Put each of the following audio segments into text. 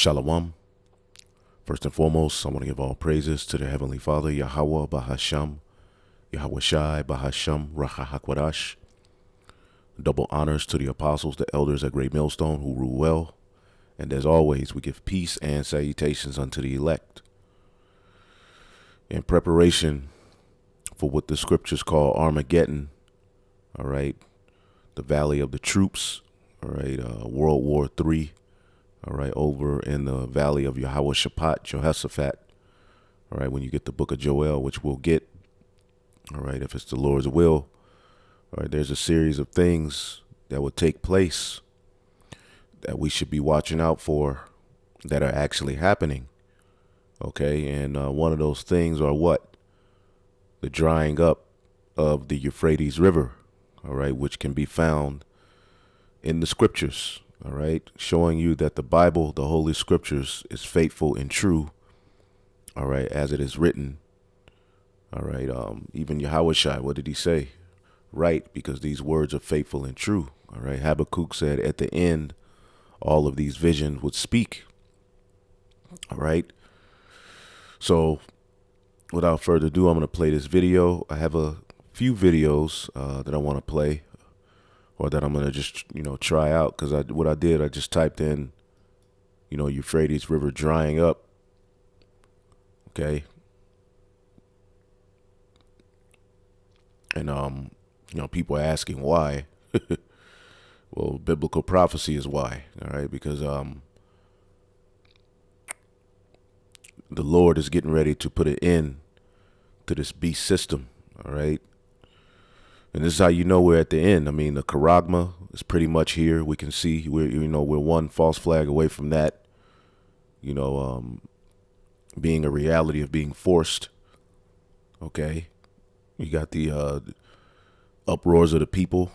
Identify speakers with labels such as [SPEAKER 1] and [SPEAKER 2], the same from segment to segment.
[SPEAKER 1] Shalom. First and foremost, I want to give all praises to the Heavenly Father, Yahweh Bahasham, Yahweh Shai Bahasham Racha HaKwadash. Double honors to the apostles, the elders at Great Millstone who rule well. And as always, we give peace and salutations unto the elect. In preparation for what the scriptures call Armageddon, all right, the Valley of the Troops, all right, World War III, all right, over in the Valley of Yahweh Shaphat, Jehoshaphat, all right, when you get the book of Joel, which we'll get, all right, if it's the Lord's will, all right, there's a series of things that will take place that we should be watching out for that are actually happening, okay, and one of those things are what? The drying up of the Euphrates River, all right, which can be found in the scriptures, all right, showing you that the Bible, the Holy Scriptures, is faithful and true, all right, as it is written, all right, even Yahweh Shai, what did he say? Right, because these words are faithful and true, all right. Habakkuk said at the end, all of these visions would speak, all right. So without further ado, I'm going to play this video. I have a few videos that I want to play, or that I'm going to just, try out, because I just typed in, Euphrates River drying up, okay, and, people are asking why. Well, biblical prophecy is why, all right, because the Lord is getting ready to put an end to this beast system, all right. And this is how you know we're at the end. I mean, the charagma is pretty much here. We can see we're one false flag away from that, being a reality of being forced. Okay. You got the uproars of the people.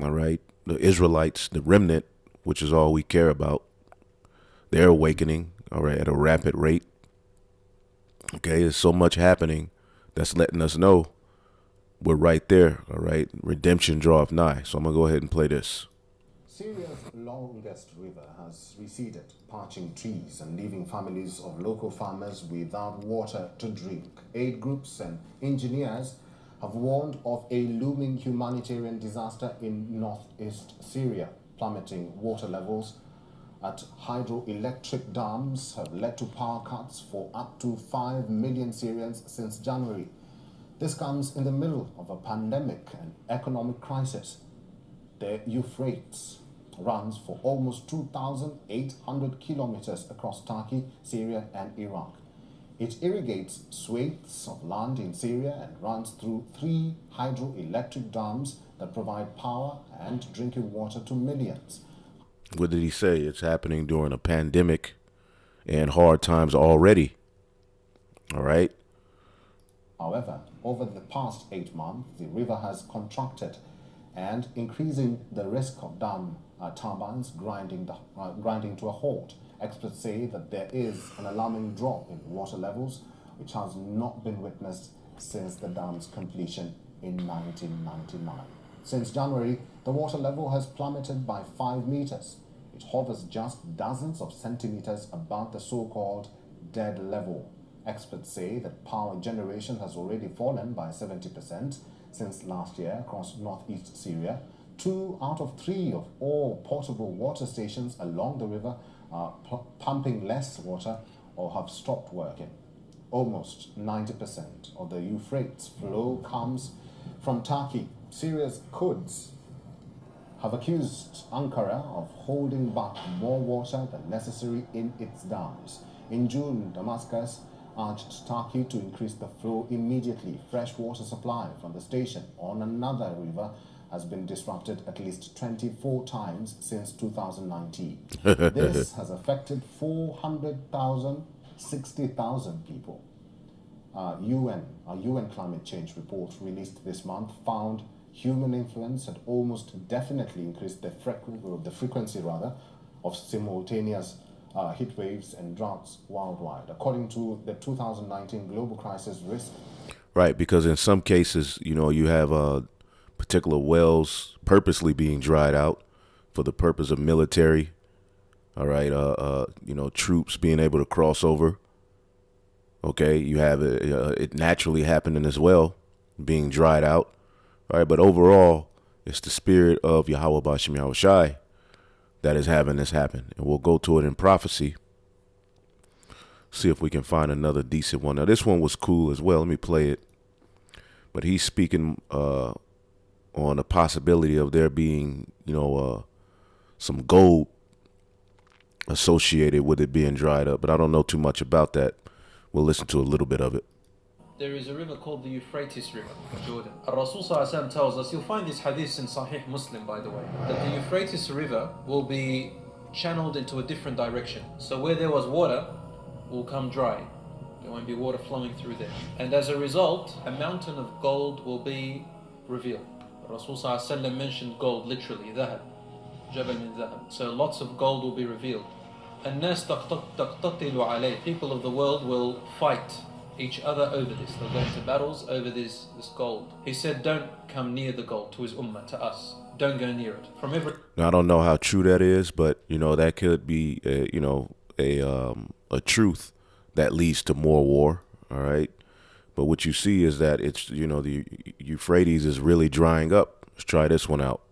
[SPEAKER 1] All right. The Israelites, the remnant, which is all we care about. They're awakening, all right, at a rapid rate. Okay. There's so much happening that's letting us know we're right there, all right? Redemption draweth nigh. So I'm going to go ahead and play this.
[SPEAKER 2] Syria's longest river has receded, parching trees and leaving families of local farmers without water to drink. Aid groups and engineers have warned of a looming humanitarian disaster in northeast Syria. Plummeting water levels at hydroelectric dams have led to power cuts for up to 5 million Syrians since January. This comes in the middle of a pandemic and economic crisis. The Euphrates runs for almost 2,800 kilometers across Turkey, Syria, and Iraq. It irrigates swathes of land in Syria and runs through 3 hydroelectric dams that provide power and drinking water to millions.
[SPEAKER 1] What did he say? It's happening during a pandemic and hard times already. All right.
[SPEAKER 2] However, over the past 8 months, the river has contracted and increasing the risk of dam turbines grinding to a halt. Experts say that there is an alarming drop in water levels, which has not been witnessed since the dam's completion in 1999. Since January, the water level has plummeted by 5 meters. It hovers just dozens of centimeters above the so-called dead level. Experts say that power generation has already fallen by 70% since last year across northeast Syria. 2 out of 3 of all portable water stations along the river are pumping less water or have stopped working. Almost 90% of the Euphrates flow comes from Turkey. Syria's Kurds have accused Ankara of holding back more water than necessary in its dams. In June, Damascus urged Turkey to increase the flow immediately. Fresh water supply from the station on another river has been disrupted at least 24 times since 2019. This has affected 400,000, 60,000 people. A UN climate change report released this month found human influence had almost definitely increased the frequency of simultaneous heat waves and droughts worldwide, according to the 2019 Global Crisis Risk.
[SPEAKER 1] Right, because in some cases, you have particular wells purposely being dried out for the purpose of military All right. Troops being able to cross over. Okay. You have it naturally happening as well, being dried out. All right. But overall, it's the spirit of Yahweh Bashem Yahweh Shai that is having this happen. And we'll go to it in prophecy. See if we can find another decent one. Now, this one was cool as well. Let me play it. But he's speaking on the possibility of there being, some gold associated with it being dried up. But I don't know too much about that. We'll listen to a little bit of it.
[SPEAKER 3] There is a river called the Euphrates River in Jordan. Rasul ﷺ tells us, you'll find this hadith in Sahih Muslim, by the way, that the Euphrates River will be channeled into a different direction. So where there was water will come dry. There won't be water flowing through there. And as a result, a mountain of gold will be revealed. Rasul ﷺ mentioned gold, literally, ذهب, جبل من ذهب. So lots of gold will be revealed. الناس تقتتل عليه. People of the world will fight each other over this. They'll go into battles over this gold. He said, don't come near the gold, to his ummah, to us. Don't go near it.
[SPEAKER 1] Now, I don't know how true that is, but that could be a truth that leads to more war. All right, but what you see is that it's the Euphrates is really drying up. Let's try this one out.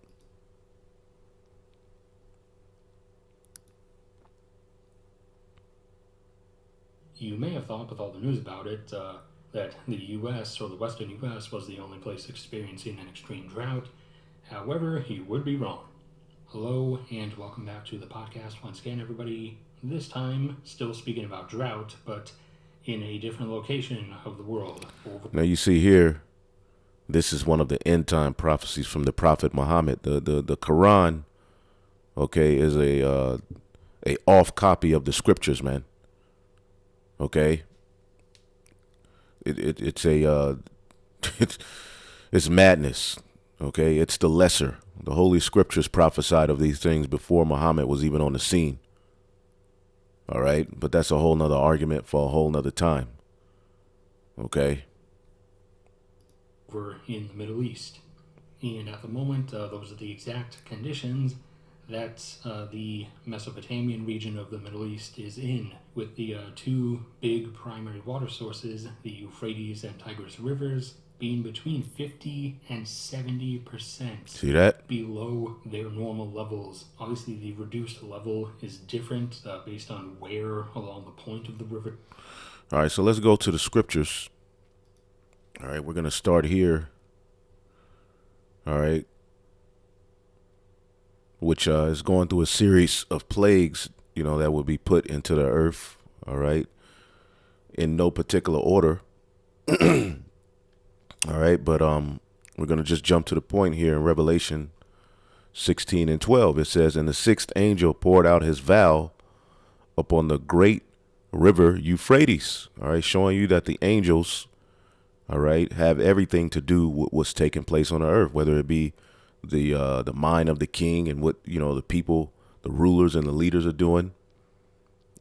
[SPEAKER 4] You may have thought, with all the news about it, that the U.S. or the Western U.S. was the only place experiencing an extreme drought. However, you would be wrong. Hello, and welcome back to the podcast once again, everybody. This time, still speaking about drought, but in a different location of the world.
[SPEAKER 1] Now, you see here, this is one of the end-time prophecies from the Prophet Muhammad. The Quran, okay, is a off copy of the scriptures, man. Okay, it's it's madness. Okay, it's the lesser. The Holy Scriptures prophesied of these things before Muhammad was even on the scene. All right, but that's a whole nother argument for a whole nother time. Okay.
[SPEAKER 4] We're in the Middle East, and at the moment, those are the exact conditions that the Mesopotamian region of the Middle East is in, with the two big primary water sources, the Euphrates and Tigris rivers, being between 50 and 70%
[SPEAKER 1] See that?
[SPEAKER 4] below their normal levels. Obviously, the reduced level is different based on where along the point of the river.
[SPEAKER 1] All right, so let's go to the scriptures. All right, we're going to start here. All right. Which is going through a series of plagues, that will be put into the earth, all right, in no particular order. All right, but we're going to just jump to the point here in Revelation 16 and 12. It says, and the sixth angel poured out his vial upon the great river Euphrates, all right, showing you that the angels, all right, have everything to do with what's taking place on the earth, whether it be the mind of the king and what the people, the rulers and the leaders are doing.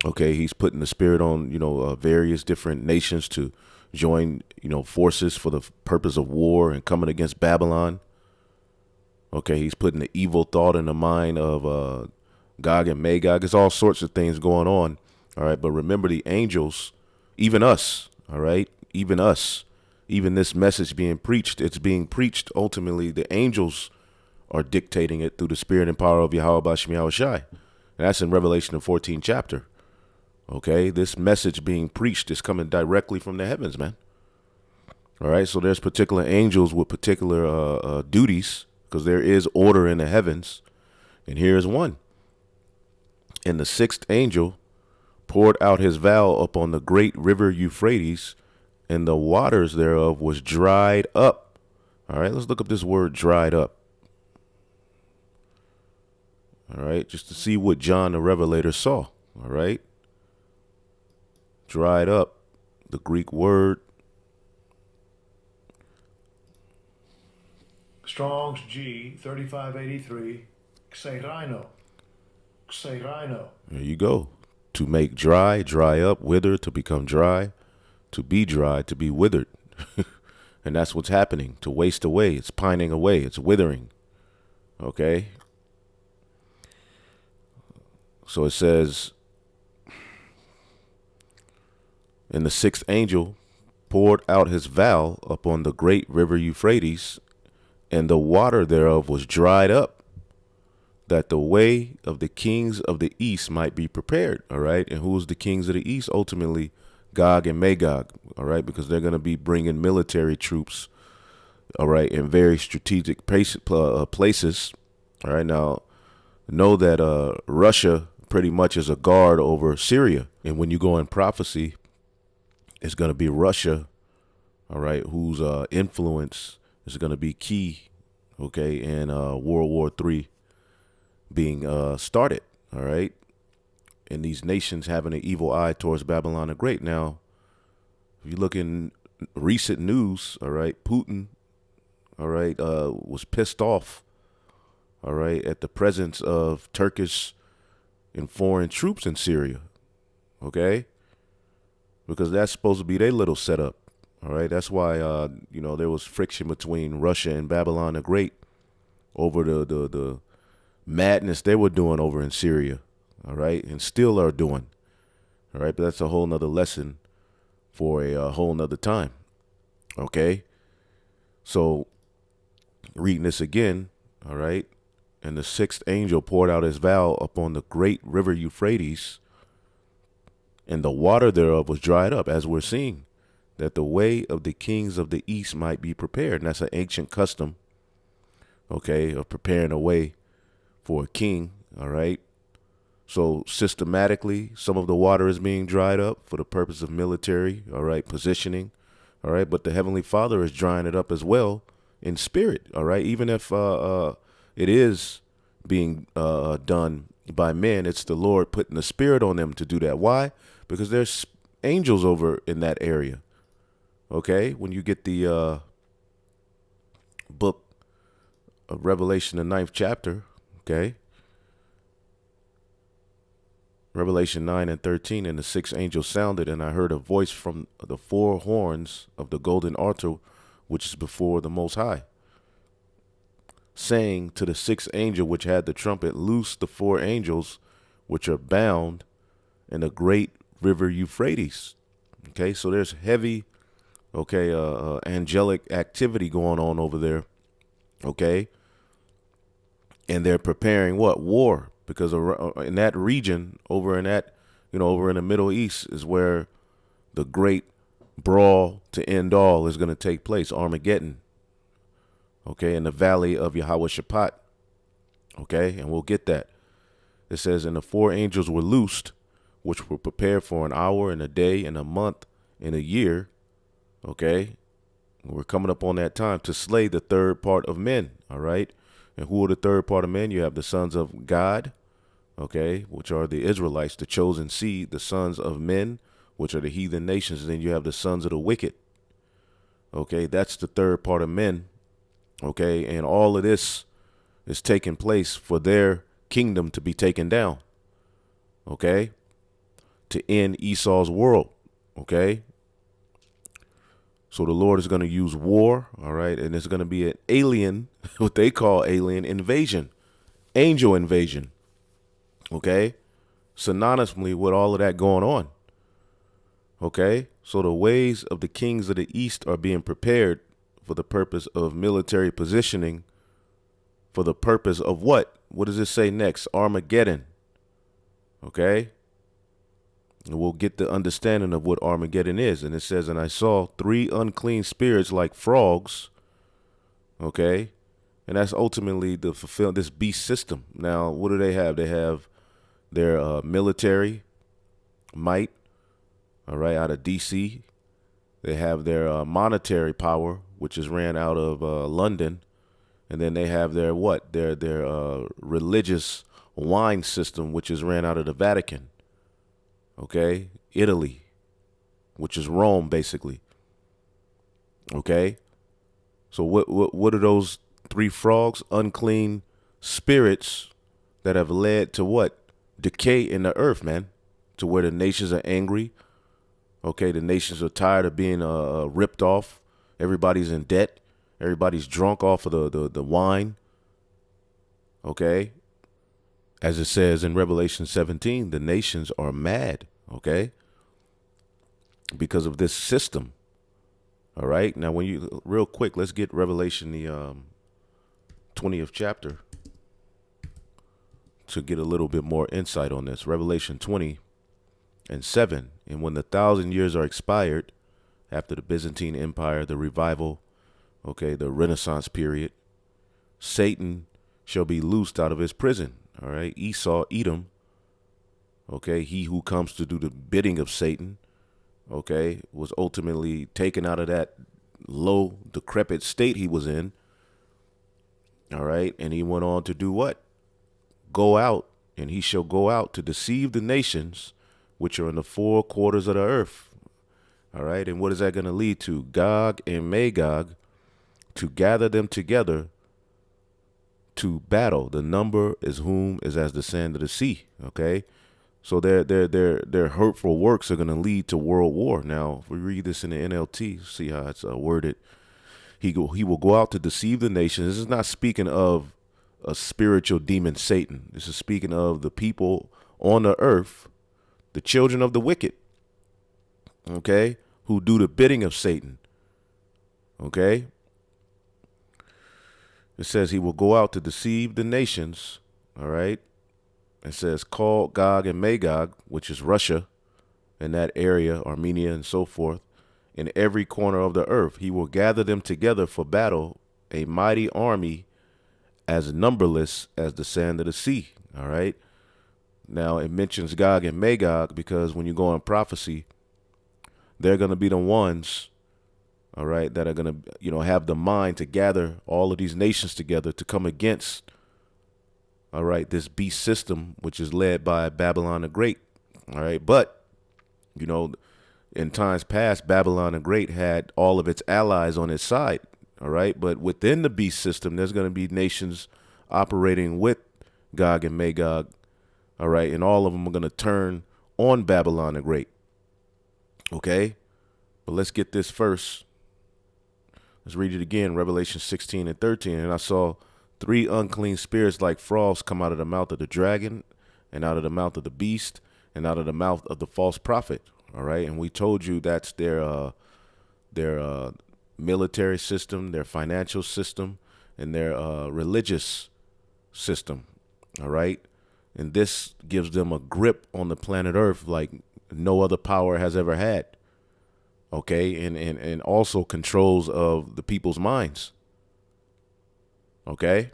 [SPEAKER 1] Okay, he's putting the spirit on various different nations to join forces for the purpose of war and coming against Babylon. Okay, he's putting the evil thought in the mind of Gog and Magog. There's all sorts of things going on. All right, but remember the angels, even us. All right, even us, even this message being preached. It's being preached ultimately. The angels are dictating it through the spirit and power of Yahweh Bashem Yahweh Shai. And that's in Revelation, the 14th chapter. Okay, this message being preached is coming directly from the heavens, man. All right, so there's particular angels with particular duties, because there is order in the heavens. And here's one. And the sixth angel poured out his vial upon the great river Euphrates, and the waters thereof was dried up. All right, let's look up this word dried up. All right, just to see what John the Revelator saw. All right. Dried up, the Greek word.
[SPEAKER 5] Strong's G 3583, xerino. Xerino.
[SPEAKER 1] There you go. To make dry, dry up, wither, to become dry, to be dry, to be withered. And that's what's happening, to waste away. It's pining away. It's withering. Okay. So it says, and the sixth angel poured out his vial upon the great river Euphrates, and the water thereof was dried up, that the way of the kings of the east might be prepared. All right. And who is the kings of the east? Ultimately, Gog and Magog. All right. Because they're going to be bringing military troops. All right. In very strategic places. All right. Now, know that Russia pretty much is a guard over Syria. And when you go in prophecy, it's going to be Russia. All right. Whose influence is going to be key. Okay. In World War III being started, all right, and these nations having an evil eye towards Babylon the Great. Now, if you look in recent news, all right, Putin, all right, was pissed off, all right, at the presence of Turkish and foreign troops in Syria, okay, because that's supposed to be their little setup, all right. That's why, there was friction between Russia and Babylon the Great over the madness they were doing over in Syria, all right, and still are doing, all right, but that's a whole nother lesson for a whole nother time, okay. So reading this again, all right, and the sixth angel poured out his vial upon the great river Euphrates, and the water thereof was dried up, as we're seeing, that the way of the kings of the east might be prepared. And that's an ancient custom, okay, of preparing a way for a king, all right? So systematically, some of the water is being dried up for the purpose of military, all right, positioning, all right? But the Heavenly Father is drying it up as well in spirit, all right? Even if it is being done by men, it's the Lord putting the spirit on them to do that. Why? Because there's angels over in that area, okay? When you get the book of Revelation, the 9th chapter, okay, Revelation 9:13, and the sixth angel sounded, and I heard a voice from the four horns of the golden altar, which is before the Most High, saying to the sixth angel which had the trumpet, loose the four angels which are bound in the great river Euphrates. Okay, so there's heavy, okay, angelic activity going on over there, okay, and they're preparing what? War. Because in that region, over in that, over in the Middle East is where the great brawl to end all is going to take place, Armageddon, okay, in the valley of Yahweh Shaphat, okay, and we'll get that. It says, and the four angels were loosed, which were prepared for an hour and a day and a month and a year, okay, we're coming up on that time to slay the third part of men, all right, and who are the third part of men? You have the sons of God, okay, which are the Israelites, the chosen seed, the sons of men, which are the heathen nations. And then you have the sons of the wicked. Okay, that's the third part of men. Okay, and all of this is taking place for their kingdom to be taken down. Okay, to end Esau's world. Okay, so the Lord is going to use war. All right, and it's going to be an alien, what they call alien invasion, angel invasion. Okay, synonymously with all of that going on. Okay, so the ways of the kings of the east are being prepared for the purpose of military positioning, for the purpose of what? What does it say next? Armageddon. Okay, and we'll get the understanding of what Armageddon is. And it says, and I saw three unclean spirits like frogs. Okay, and that's ultimately to fulfill this beast system. Now, what do they have? They have their military might, all right, out of D.C. They have their monetary power, which is ran out of London. And then they have their what? Their religious wine system, which is ran out of the Vatican. Okay, Italy, which is Rome, basically. Okay, so what are those three frogs? Unclean spirits that have led to what? Decay in the earth, man, to where the nations are angry. Okay, the nations are tired of being ripped off. Everybody's in debt. Everybody's drunk off of the wine. Okay, As it says in Revelation 17, the nations are mad, okay, because of this system. All right. Now, when you real quick, let's get Revelation, the 20th chapter, to get a little bit more insight on this. Revelation 20:7. And when the 1,000 years are expired, after the Byzantine Empire, the revival, okay, the Renaissance period, Satan shall be loosed out of his prison. All right. Esau, Edom, okay, he who comes to do the bidding of Satan, okay, was ultimately taken out of that low, decrepit state he was in. All right. And he went on to do what? Go out, and he shall go out to deceive the nations which are in the four quarters of the earth. All right. And what is that going to lead to? Gog and Magog, to gather them together to battle. The number is whom is as the sand of the sea. Okay. So their hurtful works are going to lead to world war. Now, if we read this in the NLT, see how it's worded. He will go out to deceive the nations. This is not speaking of a spiritual demon, Satan. This is speaking of the people on the earth, the children of the wicked, okay, who do the bidding of Satan, okay. It says he will go out to deceive the nations, all right. It says call Gog and Magog, which is Russia and that area, Armenia and so forth, in every corner of the earth. He will gather them together for battle, a mighty army as numberless as the sand of the sea. All right. Now it mentions Gog and Magog because when you go on prophecy, they're going to be the ones, all right, that are going to, have the mind to gather all of these nations together to come against, all right, this beast system, which is led by Babylon the Great. All right. But, in times past, Babylon the Great had all of its allies on its side. All right. But within the beast system, there's going to be nations operating with Gog and Magog. All right. And all of them are going to turn on Babylon the Great. OK, but let's get this first. Let's read it again. Revelation 16:13. And I saw 3 unclean spirits like frogs come out of the mouth of the dragon and out of the mouth of the beast and out of the mouth of the false prophet. All right. And we told you that's their military system, their financial system, and their religious system. All right. And this gives them a grip on the planet Earth like no other power has ever had. OK, and also controls of the people's minds. OK,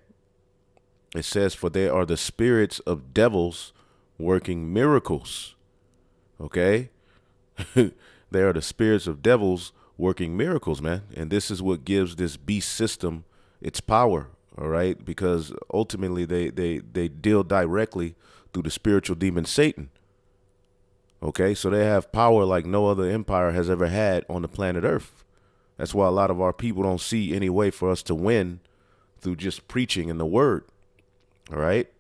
[SPEAKER 1] it says, for they are the spirits of devils working miracles. OK, they are the spirits of devils working miracles, man. And this is what gives this beast system its power. All right, because ultimately they deal directly through the spiritual demon Satan. OK, so they have power like no other empire has ever had on the planet Earth. That's why a lot of our people don't see any way for us to win through just preaching in the word. All right.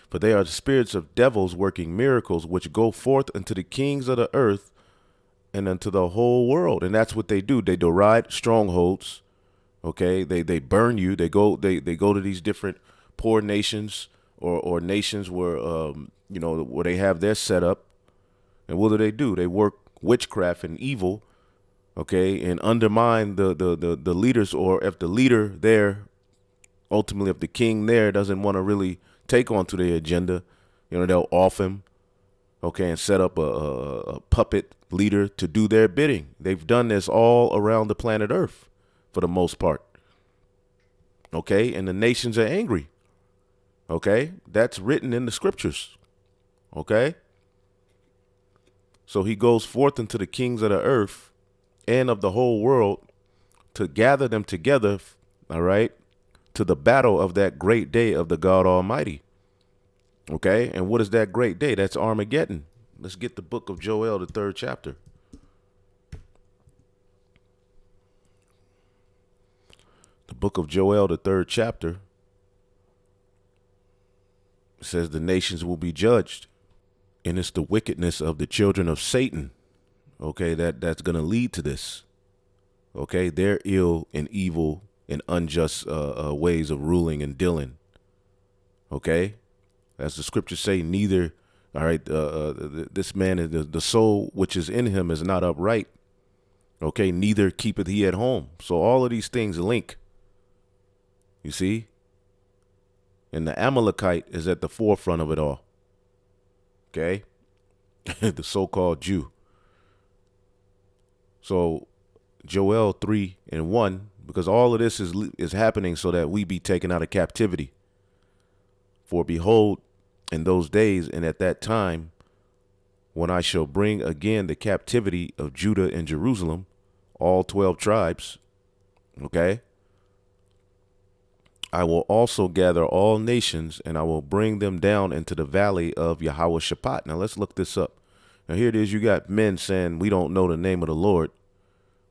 [SPEAKER 1] For they are the spirits of devils working miracles, which go forth unto the kings of the earth and unto the whole world. And that's what they do. They deride strongholds. OK, they burn you. They go to these different poor nations or nations where, where they have their setup. And what do? They work witchcraft and evil. OK, and undermine the leaders, or if the leader there, ultimately, if the king there doesn't want to really take on to their agenda, they'll off him. OK, and set up a puppet leader to do their bidding. They've done this all around the planet Earth for the most part. OK, and the nations are angry. OK, that's written in the scriptures. OK, so he goes forth into the kings of the earth and of the whole world to gather them together, all right, to the battle of that great day of the God Almighty. Okay, and what is that great day? That's Armageddon. Let's get the book of Joel, the 3rd chapter. The book of Joel, the 3rd chapter, says the nations will be judged. And it's the wickedness of the children of Satan. Okay, that's going to lead to this. Okay, their ill and evil and unjust ways of ruling and dealing. Okay, As the scriptures say, neither, all right, this man, the soul which is in him is not upright. Okay, neither keepeth he at home. So all of these things link. You see? And the Amalekite is at the forefront of it all. Okay? The so-called Jew. So Joel 3:1, because all of this is happening so that we be taken out of captivity. For behold, in those days and at that time, when I shall bring again the captivity of Judah and Jerusalem, all 12 tribes, okay, I will also gather all nations, and I will bring them down into the valley of Yahweh Shaphat. Now let's look this up. Now here it is. You got men saying we don't know the name of the Lord,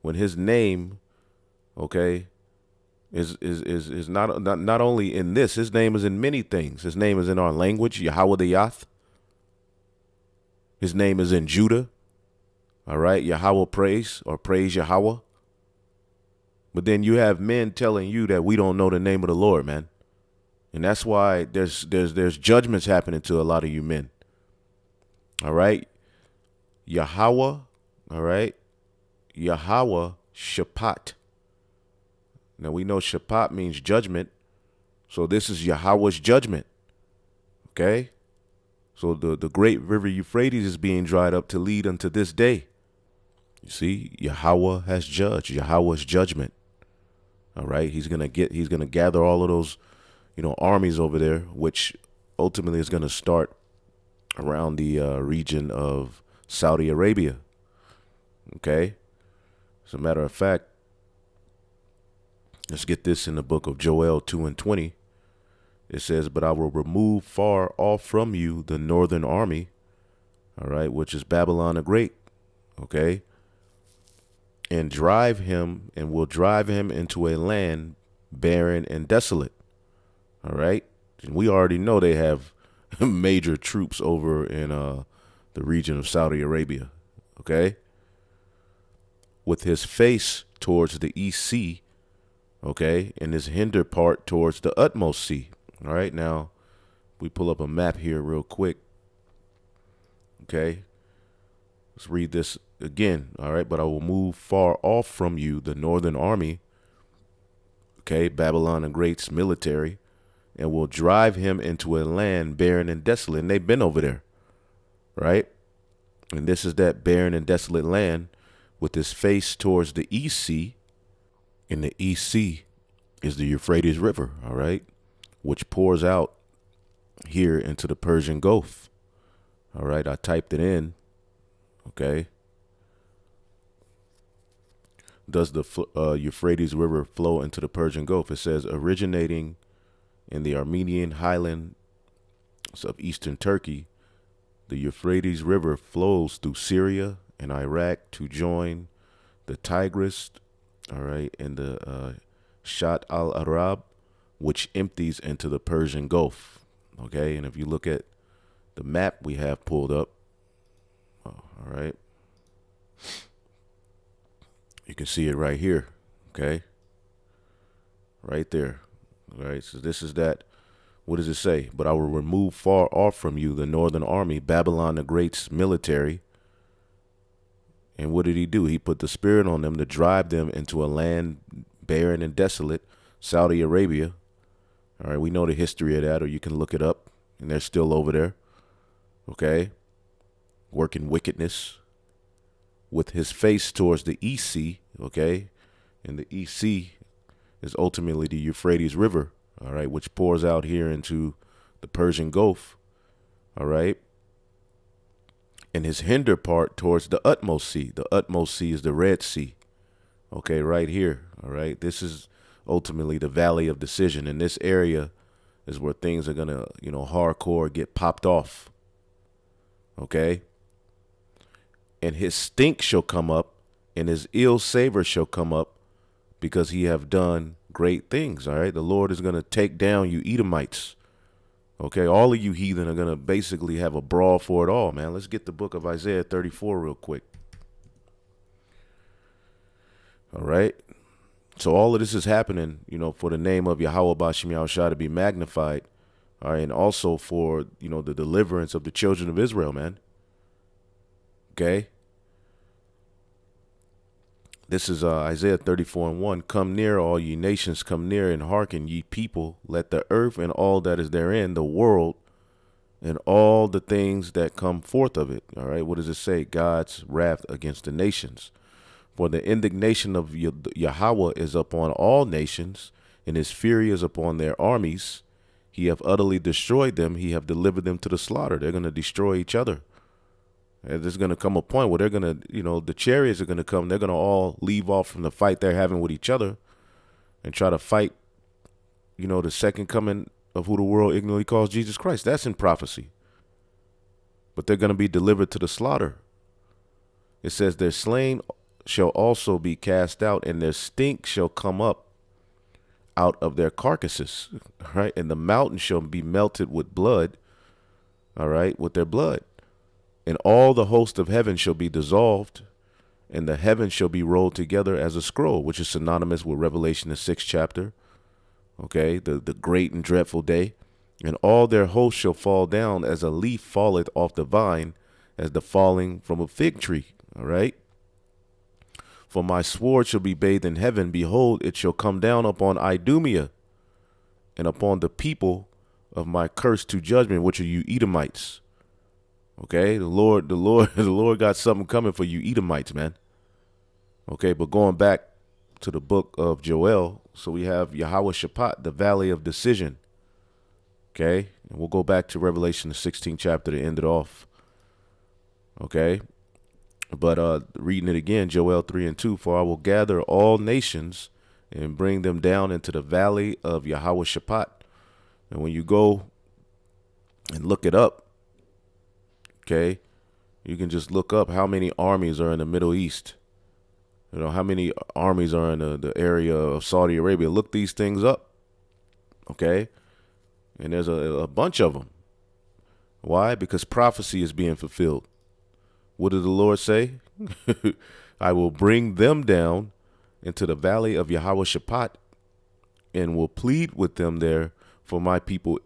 [SPEAKER 1] when his name, okay, is not only in this. His name is in many things. His name is in our language, Yahweh the Yath. His name is in Judah. All right, Yahweh praise, or praise Yahweh. But then you have men telling you that we don't know the name of the Lord, man. And that's why there's judgments happening to a lot of you men. All right. Yahweh, all right. Yahweh Shaphat. Now we know Shaphat means judgment. So this is Yahweh's judgment. Okay. So the great river Euphrates is being dried up to lead unto this day. You see, Yahweh has judged. Yahweh's judgment. All right. He's gonna gather all of those, armies over there, which ultimately is gonna start around the region of Saudi Arabia. Okay. As a matter of fact, let's get this in the book of Joel 2:20. It says, but I will remove far off from you the northern army, all right, which is Babylon the Great, okay, and will drive him into a land barren and desolate, all right. And we already know they have major troops over in the region of Saudi Arabia, okay, with his face towards the east sea, okay, and his hinder part towards the utmost sea. All right, now we pull up a map here real quick. Okay, let's read this again. All right, but I will move far off from you the northern army, okay, Babylon the Great's military, and will drive him into a land barren and desolate. And they've been over there, right? And this is that barren and desolate land with his face towards the east sea. And the east sea is the Euphrates River, all right, which pours out here into the Persian Gulf. All right, I typed it in. Okay. Does the Euphrates River flow into the Persian Gulf? It says originating in the Armenian highlands of eastern Turkey, the Euphrates River flows through Syria and Iraq to join the Tigris, all right, and the Shat al-Arab, which empties into the Persian Gulf. Okay, and if you look at the map we have pulled up, all right, you can see it right here. Okay, right there. All right, so this is that. What does it say? But I will remove far off from you the northern army, Babylon the Great's military. And what did he do? He put the spirit on them to drive them into a land barren and desolate, Saudi Arabia. All right, we know the history of that, or you can look it up, and they're still over there. Okay, working wickedness with his face towards the east sea. Okay, and the east sea is ultimately the Euphrates River. All right, which pours out here into the Persian Gulf. All right. And his hinder part towards the utmost sea. The utmost sea is the Red Sea. Okay, right here. All right. This is ultimately the valley of decision. And this area is where things are going to, hardcore get popped off. Okay. And his stink shall come up, and his ill savor shall come up, because he have done great things. All right. The Lord is going to take down you Edomites. Okay. All of you heathen are going to basically have a brawl for it all, man. Let's get the book of Isaiah 34 real quick. All right. So all of this is happening, for the name of Yahweh Bashim Yahushua to be magnified. All right, and also for, the deliverance of the children of Israel, man. Okay. This is Isaiah 34:1. Come near, all ye nations, come near and hearken, ye people. Let the earth and all that is therein, the world and all the things that come forth of it. All right. What does it say? God's wrath against the nations. For the indignation of Yahweh is upon all nations, and his fury is upon their armies. He have utterly destroyed them. He have delivered them to the slaughter. They're going to destroy each other. And there's going to come a point where they're going to, the chariots are going to come. They're going to all leave off from the fight they're having with each other and try to fight, the second coming of who the world ignorantly calls Jesus Christ. That's in prophecy. But they're going to be delivered to the slaughter. It says their slain shall also be cast out, and their stink shall come up out of their carcasses. All right. And the mountain shall be melted with blood. All right. With their blood. And all the host of heaven shall be dissolved, and the heavens shall be rolled together as a scroll, which is synonymous with Revelation, the 6th chapter. Okay, the great and dreadful day. And all their hosts shall fall down as a leaf falleth off the vine, as the falling from a fig tree. All right. For my sword shall be bathed in heaven. Behold, it shall come down upon Idumea and upon the people of my curse to judgment, which are you Edomites. Okay, the Lord got something coming for you Edomites, man. Okay, but going back to the book of Joel, so we have Yahweh Shaphat, the valley of decision. Okay, and we'll go back to Revelation, the 16th chapter to end it off. Okay, but reading it again, Joel 3:2, for I will gather all nations and bring them down into the valley of Yahweh Shaphat. And when you go and look it up, okay, you can just look up how many armies are in the Middle East. How many armies are in the area of Saudi Arabia. Look these things up, okay? And there's a bunch of them. Why? Because prophecy is being fulfilled. What did the Lord say? I will bring them down into the valley of Yahweh Shaphat and will plead with them there for my people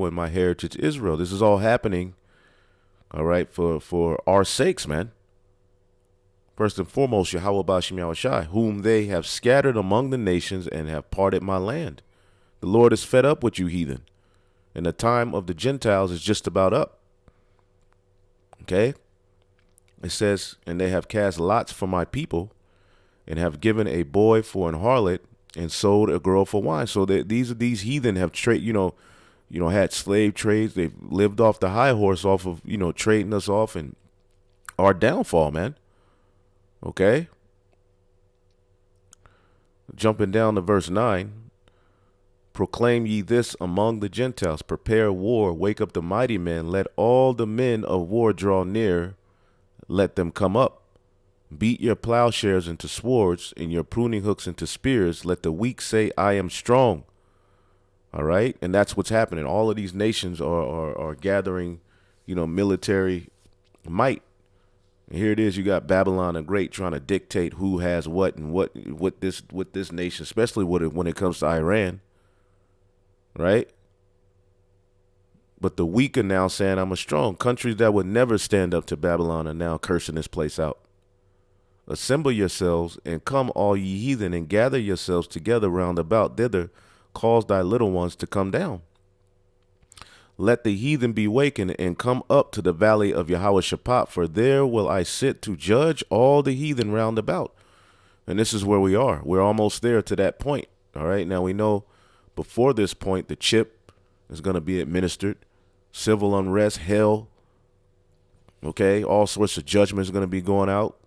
[SPEAKER 1] and my heritage Israel. This is all happening, all right, for our sakes, man. First and foremost, Yahweh Bashim Yahushai, whom they have scattered among the nations and have parted my land. The Lord is fed up with you, heathen. And the time of the Gentiles is just about up. Okay? It says, and they have cast lots for my people and have given a boy for an harlot and sold a girl for wine. So that these heathen have had slave trades. They've lived off the high horse off of, trading us off and our downfall, man. Okay. Jumping down to verse 9. Proclaim ye this among the Gentiles. Prepare war. Wake up the mighty men. Let all the men of war draw near. Let them come up. Beat your plowshares into swords and your pruning hooks into spears. Let the weak say, I am strong. All right. And that's what's happening. All of these nations are gathering, military might. And here it is. You got Babylon the Great trying to dictate who has what and what this nation, especially when it comes to Iran. Right. But the weak are now saying I'm a strong. Countries that would never stand up to Babylon are now cursing this place out. Assemble yourselves and come, all ye heathen, and gather yourselves together round about thither. Cause thy little ones to come down. Let the heathen be wakened and come up to the valley of Yahweh Shaphat, for there will I sit to judge all the heathen round about. And this is where we are. We're almost there to that point. All right. Now we know before this point, the chip is going to be administered. Civil unrest, hell. Okay. All sorts of judgments are going to be going out.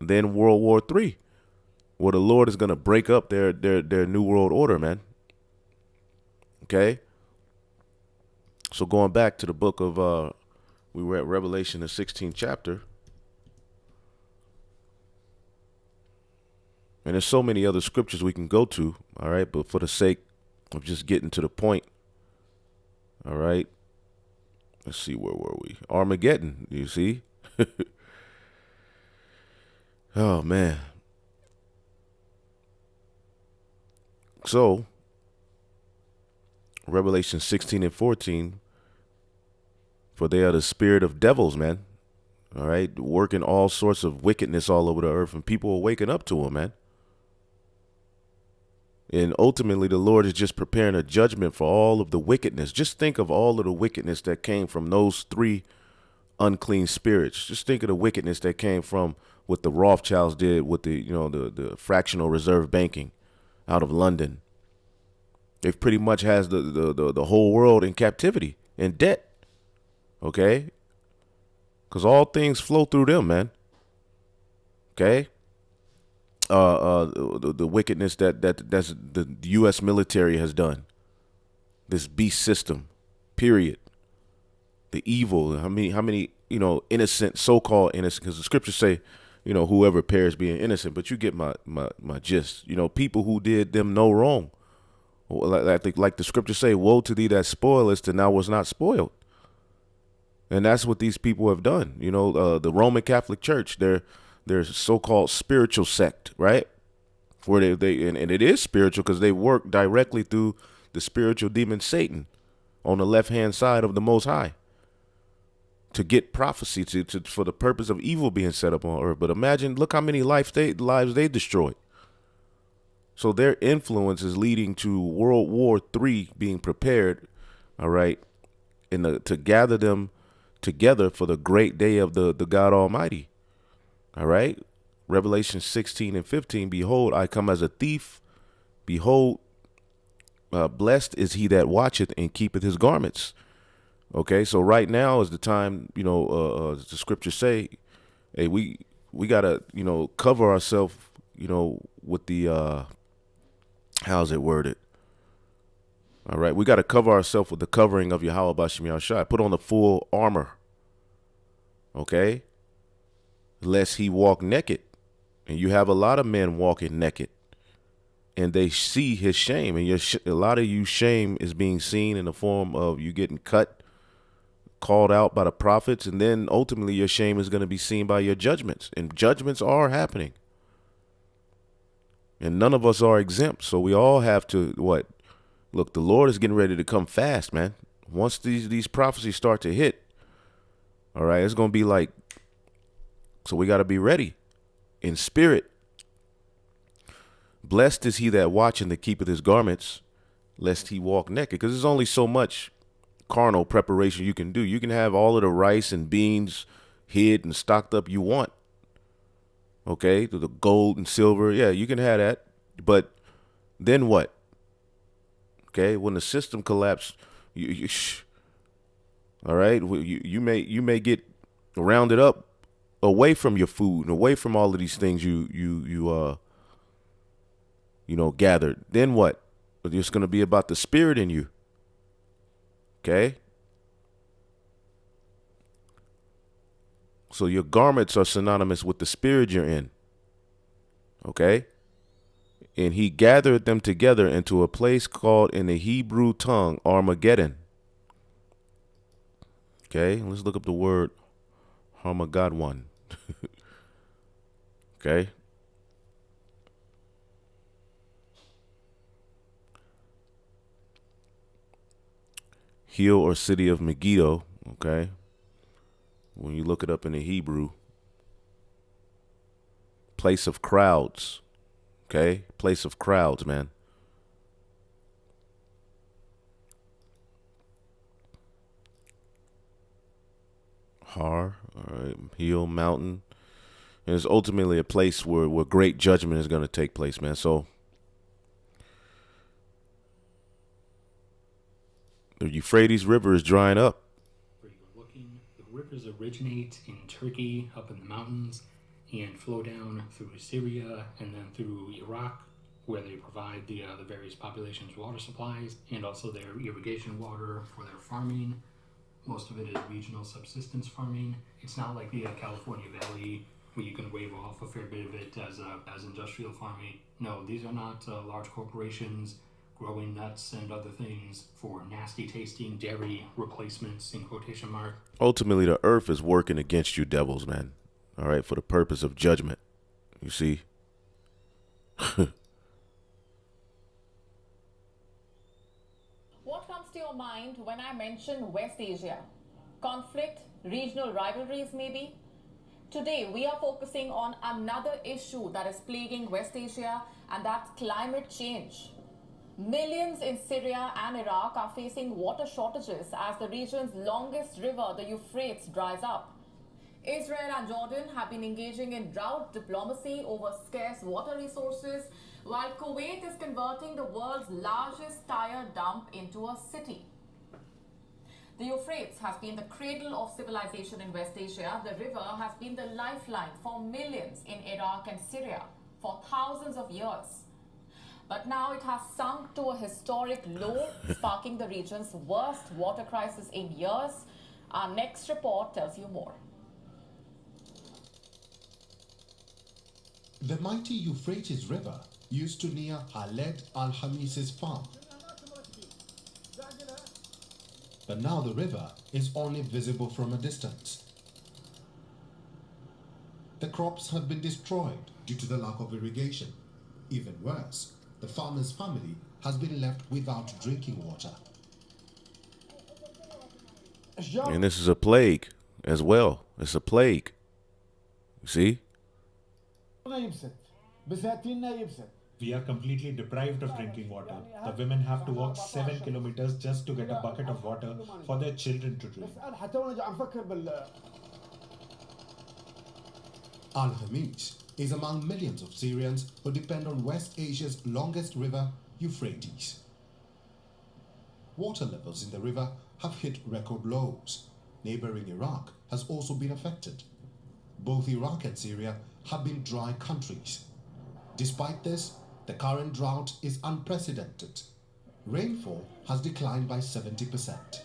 [SPEAKER 1] Then World War III, where the Lord is going to break up their new world order, man. Okay. So going back to the book of, we were at Revelation, the 16th chapter. And there's so many other scriptures we can go to. All right. But for the sake of just getting to the point. All right. Let's see, where were we? Armageddon, you see? Oh, man. So Revelation 16 and 14, for they are the spirit of devils, man. All right, working all sorts of wickedness all over the earth, and people are waking up to them, man. And ultimately, the Lord is just preparing a judgment for all of the wickedness. Just think of all of the wickedness that came from those three unclean spirits. Just think of the wickedness that came from what the Rothschilds did with the, the fractional reserve banking out of London. It pretty much has the whole world in captivity, in debt. Okay? Because all things flow through them, man. Okay? The wickedness that's the U.S. military has done. This beast system, period. The evil. How many innocent, so-called innocent? Because the scriptures say, whoever perishes being innocent. But you get my gist. People who did them no wrong. Like the scriptures say, woe to thee that spoilest, and thou was not spoiled. And that's what these people have done. The Roman Catholic Church, they're so-called spiritual sect, right? Where they and it is spiritual because they work directly through the spiritual demon Satan on the left-hand side of the Most High to get prophecy for the purpose of evil being set up on earth. But imagine, look how many lives they destroyed. So their influence is leading to World War III being prepared, all right, to gather them together for the great day of the God Almighty. All right. Revelation 16 and 15. Behold, I come as a thief. Behold, blessed is he that watcheth and keepeth his garments. Okay. So right now is the time, the scriptures say, hey, we gotta, cover ourselves, with the, how's it worded? All right. We got to cover ourselves with the covering of Yahweh Bashim Yahushua. Put on the full armor. Okay. Lest he walk naked. And you have a lot of men walking naked. And they see his shame. And a lot of you shame is being seen in the form of you getting cut, called out by the prophets. And then ultimately your shame is going to be seen by your judgments. And judgments are happening. And none of us are exempt. So we all have to, Look, the Lord is getting ready to come fast, man. Once these prophecies start to hit, all right, it's going to be like, so we got to be ready in spirit. Blessed is he that watcheth and keepeth his garments, lest he walk naked. Because there's only so much carnal preparation you can do. You can have all of the rice and beans hid and stocked up you want. Okay, the gold and silver. Yeah, you can have that. But then what? Okay, when the system collapses, all right, you may get rounded up away from your food and away from all of these things you gathered. Then what? It's going to be about the spirit in you. Okay, so your garments are synonymous with the spirit you're in. Okay. And he gathered them together into a place called in the Hebrew tongue Armageddon. Okay, let's look up the word Armageddon. Okay. Hill or city of Megiddo. Okay. When you look it up in the Hebrew, place of crowds. Okay, place of crowds, man. All right, hill, mountain. And it's ultimately a place where great judgment is going to take place, man. So the Euphrates River is drying up.
[SPEAKER 4] Where you're looking, the rivers originate in Turkey, up in the mountains, and flow down through Syria and then through Iraq, where they provide the various populations water supplies and also their irrigation water for their farming. Most of it is regional subsistence farming. It's not like the California Valley where you can wave off a fair bit of it as industrial farming. No, these are not large corporations growing nuts and other things for nasty tasting dairy replacements in quotation mark.
[SPEAKER 1] Ultimately, the earth is working against you devils, man. All right, for the purpose of judgment. You see?
[SPEAKER 6] What comes mind when I mention West Asia? Conflict, regional rivalries maybe? Today, we are focusing on another issue that is plaguing West Asia, and that's climate change. Millions in Syria and Iraq are facing water shortages as the region's longest river, the Euphrates, dries up. Israel and Jordan have been engaging in drought diplomacy over scarce water resources, while Kuwait is converting the world's largest tire dump into a city. The Euphrates has been the cradle of civilization in West Asia. The river has been the lifeline for millions in Iraq and Syria for thousands of years. But now it has sunk to a historic low, sparking the region's worst water crisis in years. Our next report tells you more.
[SPEAKER 2] The mighty Euphrates River used to near Khaled al-Hamis's farm. But now the river is only visible from a distance. The crops have been destroyed due to the lack of irrigation. Even worse, the farmer's family has been left without drinking water.
[SPEAKER 1] And this is a plague as well. It's a plague. You see?
[SPEAKER 7] We are completely deprived of drinking water. The women have to walk 7 kilometers just to get a bucket of water for their children to drink.
[SPEAKER 2] Al-Hamis is among millions of Syrians who depend on West Asia's longest river, Euphrates. Water levels in the river have hit record lows. Neighboring Iraq has also been affected. Both Iraq and Syria have been dry countries. Despite this, the current drought is unprecedented. Rainfall has declined by 70%.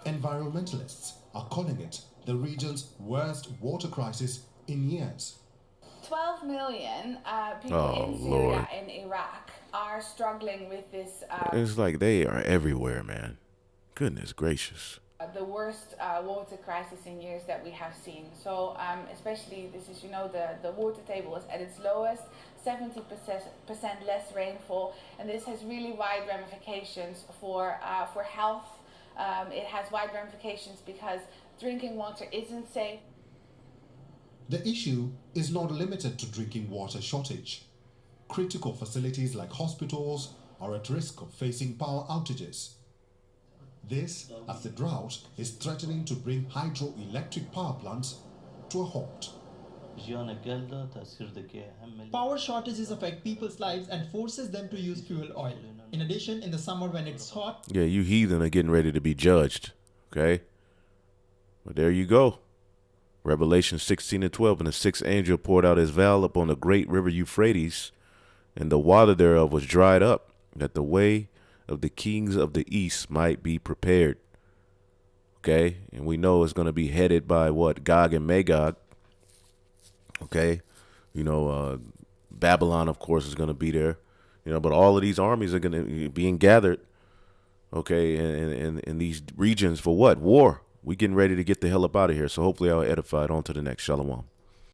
[SPEAKER 2] Environmentalists are calling it the region's worst water crisis in years.
[SPEAKER 8] 12 million people in Syria
[SPEAKER 1] Lord.
[SPEAKER 8] and Iraq are struggling with this.
[SPEAKER 1] It's like they are everywhere, man. Goodness gracious.
[SPEAKER 8] The worst water crisis in years that we have seen. So especially this is, the water table is at its lowest, 70% less rainfall, and this has really wide ramifications for health. It has wide ramifications because drinking water isn't safe.
[SPEAKER 2] The issue is not limited to drinking water shortage. Critical facilities like hospitals are at risk of facing power outages. This, as the drought is threatening to bring hydroelectric power plants to a halt.
[SPEAKER 9] Power shortages affect people's lives and forces them to use fuel oil. In addition, in the summer when it's hot,
[SPEAKER 1] Yeah, you heathen are getting ready to be judged. Okay? But there you go. Revelation 16:12, and the sixth angel poured out his vial upon the great river Euphrates, and the water thereof was dried up, that the way of the kings of the east might be prepared. Okay? And we know it's going to be headed by what? Gog and Magog. Okay? Babylon, of course, is going to be there. But all of these armies are going to be being gathered, okay, in these regions for what? War. We getting ready to get the hell up out of here. So hopefully I'll edify it. On to the next. Shalom.